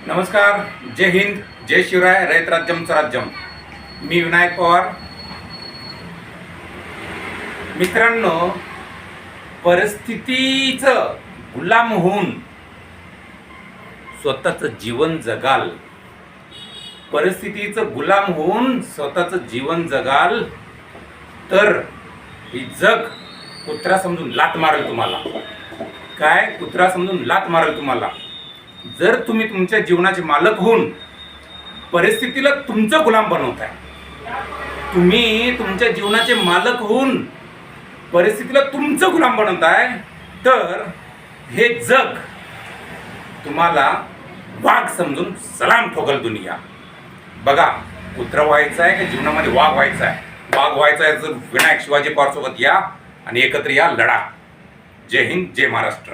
नमस्कार, जय हिंद, जय शिवराय, रयत राज्यम स्वराज्यम. मी विनायक पवार. मित्रांनो, परिस्थितीचं गुलाम होऊन स्वतःचं जीवन जगाल, परिस्थितीचं गुलाम होऊन स्वतःचं जीवन जगाल तर ही जग कुत्रा समजून लात मारेल तुम्हाला. काय कुत्रा समजून लात मारेल तुम्हाला. जर तुम्ही तुमच्या जीवनाचे मालक होऊन परिस्थितीला तुमचं गुलाम बनवताय, तुम्ही तुमच्या जीवनाचे मालक होऊन परिस्थितीला तुमचं गुलाम बनवताय, तर हे जग तुम्हाला वाघ समजून सलाम ठोकल दुनिया. बघा, कुत्रा व्हायचं आहे का जीवनामध्ये वाघ व्हायचा आहे? वाघ व्हायचा आहे तर विनायक शिवाजी पवार सोबत या आणि एकत्र या, लढा. जय हिंद, जय महाराष्ट्र.